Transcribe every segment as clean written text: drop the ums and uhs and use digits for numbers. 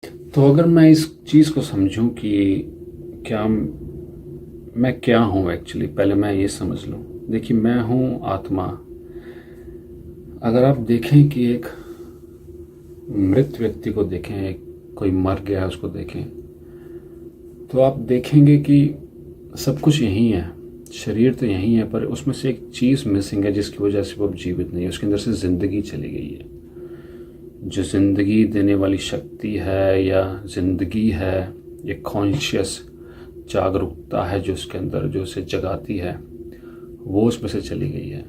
तो अगर मैं इस चीज़ को समझूं कि क्या मैं क्या हूं एक्चुअली, पहले मैं ये समझ लूं। देखिए, मैं हूं आत्मा। अगर आप देखें कि एक मृत व्यक्ति को देखें, एक कोई मर गया है उसको देखें, तो आप देखेंगे कि सब कुछ यहीं है, शरीर तो यहीं है, पर उसमें से एक चीज़ मिसिंग है जिसकी वजह से वो अब जीवित नहीं है। उसके अंदर से ज़िंदगी चली गई है। जो ज़िंदगी देने वाली शक्ति है या ज़िंदगी है, ये कॉन्शियस जागरूकता है जो उसके अंदर जो उसे जगाती है, वो उसमें से चली गई है।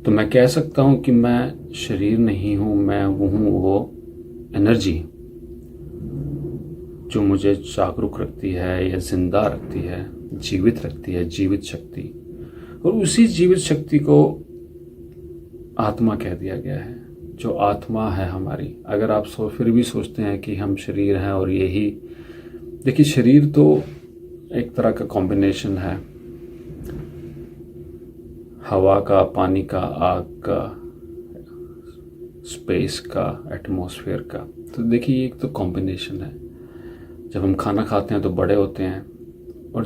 तो मैं कह सकता हूँ कि मैं शरीर नहीं हूँ, मैं वो हूँ, वो एनर्जी जो मुझे जागरूक रखती है या जिंदा रखती है, जीवित रखती है, जीवित शक्ति। और उसी जीवित शक्ति को आत्मा कह दिया गया है, जो आत्मा है हमारी। अगर आप फिर भी सोचते हैं कि हम शरीर हैं और यही, देखिए शरीर तो एक तरह का कॉम्बिनेशन है, हवा का, पानी का, आग का, स्पेस का, एटमॉस्फेयर का। तो देखिए एक तो कॉम्बिनेशन है। जब हम खाना खाते हैं तो बड़े होते हैं, और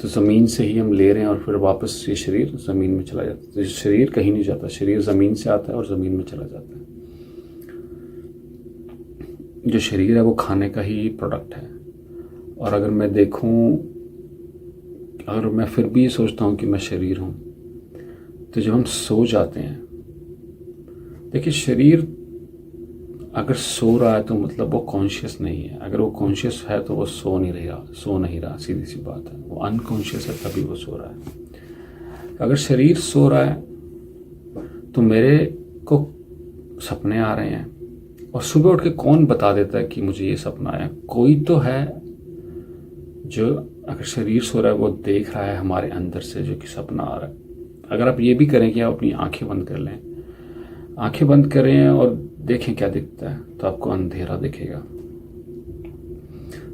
तो ज़मीन से ही हम ले रहे हैं और फिर वापस ये शरीर ज़मीन में चला जाता है। तो शरीर कहीं नहीं जाता, शरीर ज़मीन से आता है और ज़मीन में चला जाता है। जो शरीर है वो खाने का ही प्रोडक्ट है। और अगर मैं देखूं, अगर मैं फिर भी सोचता हूं कि मैं शरीर हूं, तो जब हम सो जाते हैं, देखिए शरीर अगर सो रहा है तो मतलब वो कॉन्शियस नहीं है। अगर वो कॉन्शियस है तो वो सो नहीं रहा, सीधी सी बात है। वो अनकॉन्शियस है तभी वो सो रहा है। अगर शरीर सो रहा है तो मेरे को सपने आ रहे हैं, और सुबह उठ के कौन बता देता है कि मुझे ये सपना आया? कोई तो है जो, अगर शरीर सो रहा है, वो देख रहा है हमारे अंदर से जो कि सपना आ रहा है। अगर आप ये भी करें कि आप अपनी आंखें बंद कर लें, आंखें बंद करें और देखें क्या दिखता है, तो आपको अंधेरा दिखेगा।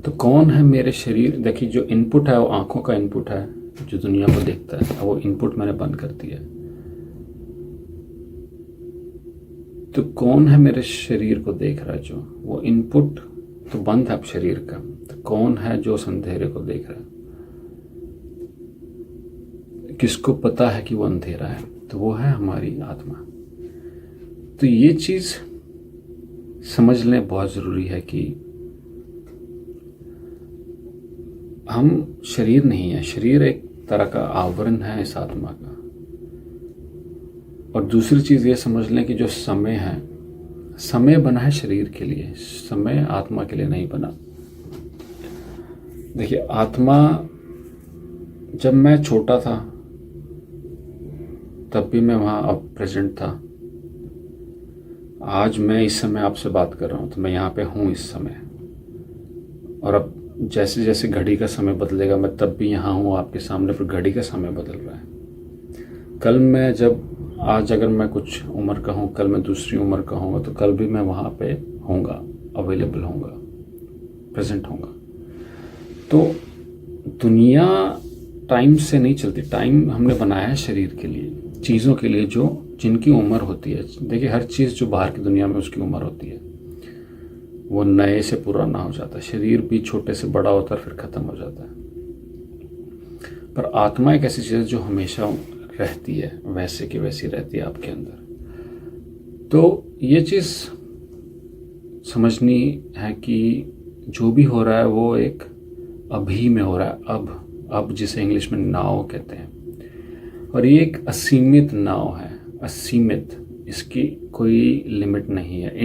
तो कौन है मेरे शरीर? देखिए जो इनपुट है वो आंखों का इनपुट है, जो दुनिया को देखता है, वो इनपुट मैंने बंद कर दिया है। तो कौन है मेरे शरीर को देख रहा है? जो वो इनपुट तो बंद है अब शरीर का, तो कौन है जो उस अंधेरे को देख रहा है? किसको पता है कि वो अंधेरा है? तो वो है हमारी आत्मा। तो ये चीज़ समझ लें बहुत ज़रूरी है कि हम शरीर नहीं है। शरीर एक तरह का आवरण है इस आत्मा का। और दूसरी चीज़ ये समझ लें कि जो समय है, समय बना है शरीर के लिए, समय आत्मा के लिए नहीं बना। देखिए आत्मा, जब मैं छोटा था तब भी मैं वहाँ अब प्रेजेंट था। आज मैं इस समय आपसे बात कर रहा हूँ तो मैं यहाँ पे हूँ इस समय। और अब जैसे जैसे घड़ी का समय बदलेगा, मैं तब भी यहाँ हूँ आपके सामने, फिर घड़ी का समय बदल रहा है। कल मैं जब, आज अगर मैं कुछ उम्र का हूँ, कल मैं दूसरी उम्र का हूँगा, तो कल भी मैं वहाँ पे होऊंगा, अवेलेबल होऊंगा, प्रेजेंट होऊंगा। तो दुनिया टाइम से नहीं चलती। टाइम हमने बनाया है शरीर के लिए, चीज़ों के लिए जो जिनकी उम्र होती है। देखिए हर चीज़ जो बाहर की दुनिया में उसकी उम्र होती है, वो नए से पुराना हो जाता है। शरीर भी छोटे से बड़ा होता है फिर ख़त्म हो जाता है। पर आत्मा एक ऐसी चीज़ है जो हमेशा रहती है, वैसे की वैसी रहती है आपके अंदर। तो ये चीज़ समझनी है कि जो भी हो रहा है वो एक अभी में हो रहा है। अब जिसे इंग्लिश में नाव कहते हैं। और ये एक असीमित नाव है, असीमित, इसकी कोई लिमिट नहीं है।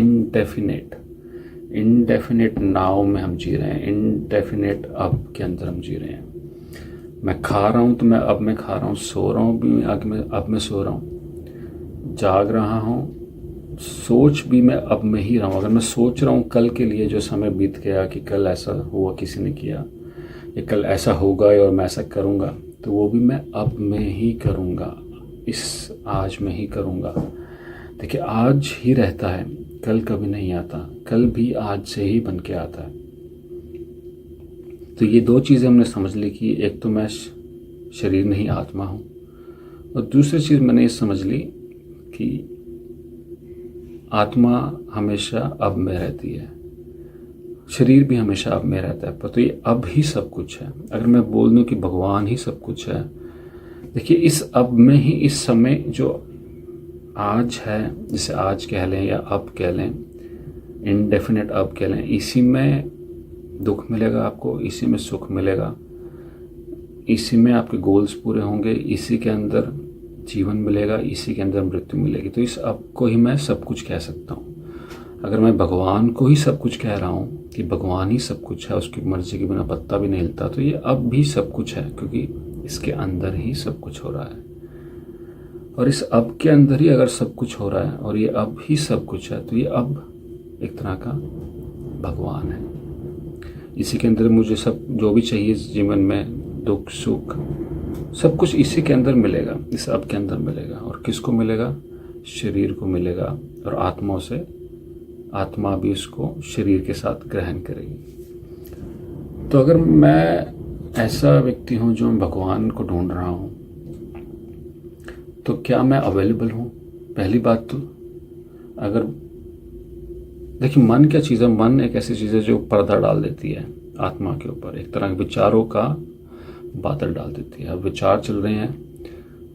इनडेफिनेट नाव में हम जी रहे हैं, इनडेफिनेट अब के अंदर हम जी रहे हैं। मैं खा रहा हूँ तो मैं अब में खा रहा हूँ, सो रहा हूँ भी अब में सो रहा हूँ, जाग रहा हूँ, सोच भी मैं अब में ही रहा हूँ। अगर मैं सोच रहा हूँ कल के लिए, जो समय बीत गया कि कल ऐसा हुआ किसी ने किया, या कल ऐसा होगा और मैं ऐसा करूँगा, तो वो भी मैं अब में ही करूँगा, इस आज में ही करूँगा। देखिए आज ही रहता है, कल कभी नहीं आता, कल भी आज से ही बन के आता है। तो ये दो चीज़ें हमने समझ ली कि एक तो मैं शरीर नहीं आत्मा हूँ, और दूसरी चीज़ मैंने ये समझ ली कि आत्मा हमेशा अब में रहती है। शरीर भी हमेशा अब में रहता है, पर तो ये अब ही सब कुछ है। अगर मैं बोल दूं कि भगवान ही सब कुछ है, देखिए इस अब में ही, इस समय जो आज है, जिसे आज कह लें या अब कह लें, इनडेफिनेट अब कह लें, इसी में दुख मिलेगा आपको, इसी में सुख मिलेगा, इसी में आपके गोल्स पूरे होंगे, इसी के अंदर जीवन मिलेगा, इसी के अंदर मृत्यु मिलेगी। तो इस अब को ही मैं सब कुछ कह सकता हूँ। अगर मैं भगवान को ही सब कुछ कह रहा हूँ कि भगवान ही सब कुछ है, उसकी मर्जी के बिना पत्ता भी नहीं हिलता, तो ये अब भी सब कुछ है, क्योंकि इसके अंदर ही सब कुछ हो रहा है। और इस अब के अंदर ही अगर सब कुछ हो रहा है और ये अब ही सब कुछ है, तो ये अब एक तरह का भगवान है। इसी के अंदर मुझे सब जो भी चाहिए जीवन में, दुख सुख सब कुछ इसी के अंदर मिलेगा, इस अब के अंदर मिलेगा। और किसको मिलेगा? शरीर को मिलेगा, और आत्माओं से, आत्मा भी उसको शरीर के साथ ग्रहण करेगी। तो अगर मैं ऐसा व्यक्ति हूँ जो भगवान को ढूंढ रहा हूँ, तो क्या मैं अवेलेबल हूँ? पहली बात तो, अगर देखिए मन क्या चीज़ है, मन एक ऐसी चीज़ है जो पर्दा डाल देती है आत्मा के ऊपर, एक तरह के विचारों का बादल डाल देती है। अब विचार चल रहे हैं,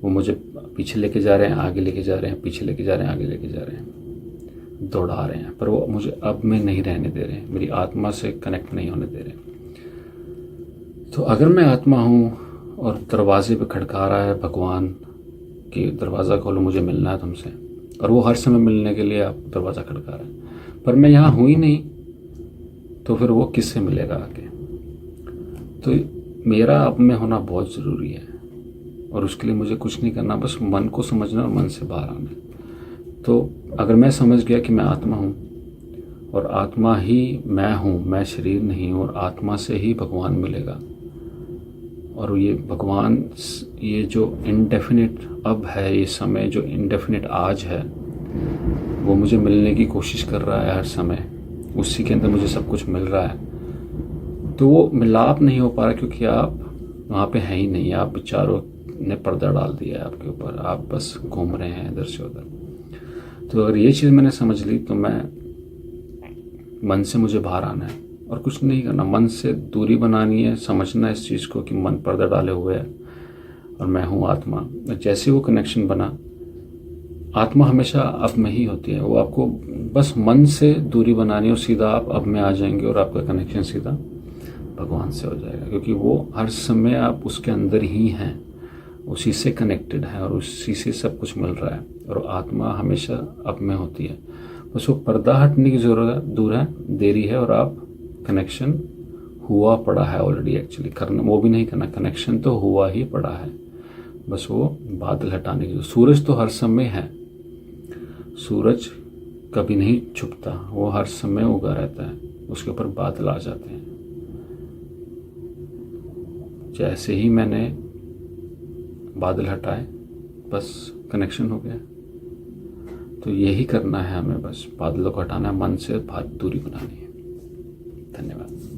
वो मुझे पीछे लेके जा रहे हैं, आगे लेके जा रहे हैं, पीछे लेके जा रहे हैं, आगे लेके जा रहे हैं, दौड़ा रहे हैं, पर वो मुझे अब में नहीं रहने दे रहे हैं, मेरी आत्मा से कनेक्ट नहीं होने दे रहे। तो अगर मैं आत्मा हूँ और दरवाजे पे खड़का रहा है भगवान कि दरवाज़ा खोलो, मुझे मिलना है तुमसे, और वो हर समय मिलने के लिए आप दरवाज़ा खड़का रहा है, पर मैं यहाँ हूँ ही नहीं, तो फिर वो किससे मिलेगा आके? तो मेरा अब में होना बहुत ज़रूरी है, और उसके लिए मुझे कुछ नहीं करना, बस मन को समझना और मन से बाहर आना। तो अगर मैं समझ गया कि मैं आत्मा हूँ और आत्मा ही मैं हूँ, मैं शरीर नहीं हूँ, और आत्मा से ही भगवान मिलेगा, और ये भगवान, ये जो इनडेफिनिट अब है, ये समय जो इनडेफिनिट आज है, वो मुझे मिलने की कोशिश कर रहा है हर समय, उसी के अंदर मुझे सब कुछ मिल रहा है। तो वो मिलाप नहीं हो पा रहा क्योंकि आप वहाँ पे हैं ही नहीं, आप विचारों ने पर्दा डाल दिया है आपके ऊपर, आप बस घूम रहे हैं इधर से उधर। तो अगर ये चीज़ मैंने समझ ली, तो मैं मन से मुझे बाहर आना है और कुछ नहीं करना, मन से दूरी बनानी है, समझना इस चीज़ को कि मन पर्दा डाले हुए है और मैं हूँ आत्मा। जैसे वो कनेक्शन बना, आत्मा हमेशा अब में ही होती है, वो आपको बस मन से दूरी बनानी है और सीधा आप अब में आ जाएंगे, और आपका कनेक्शन सीधा भगवान से हो जाएगा, क्योंकि वो हर समय आप उसके अंदर ही हैं, उसी से कनेक्टेड है और उसी से सब कुछ मिल रहा है, और आत्मा हमेशा अब में होती है। बस वो पर्दा हटने की जरूरत दूर है, देरी है, और आप कनेक्शन हुआ पड़ा है ऑलरेडी, एक्चुअली करना वो भी नहीं करना, कनेक्शन तो हुआ ही पड़ा है, बस वो बादल हटाने की। सूरज तो हर समय है, सूरज कभी नहीं छुपता, वो हर समय उगा रहता है, उसके ऊपर बादल आ जाते हैं। जैसे ही मैंने बादल हटाए, बस कनेक्शन हो गया। तो यही करना है हमें, बस बादलों को हटाना है, मन से दूरी बनानी है। धन्यवाद।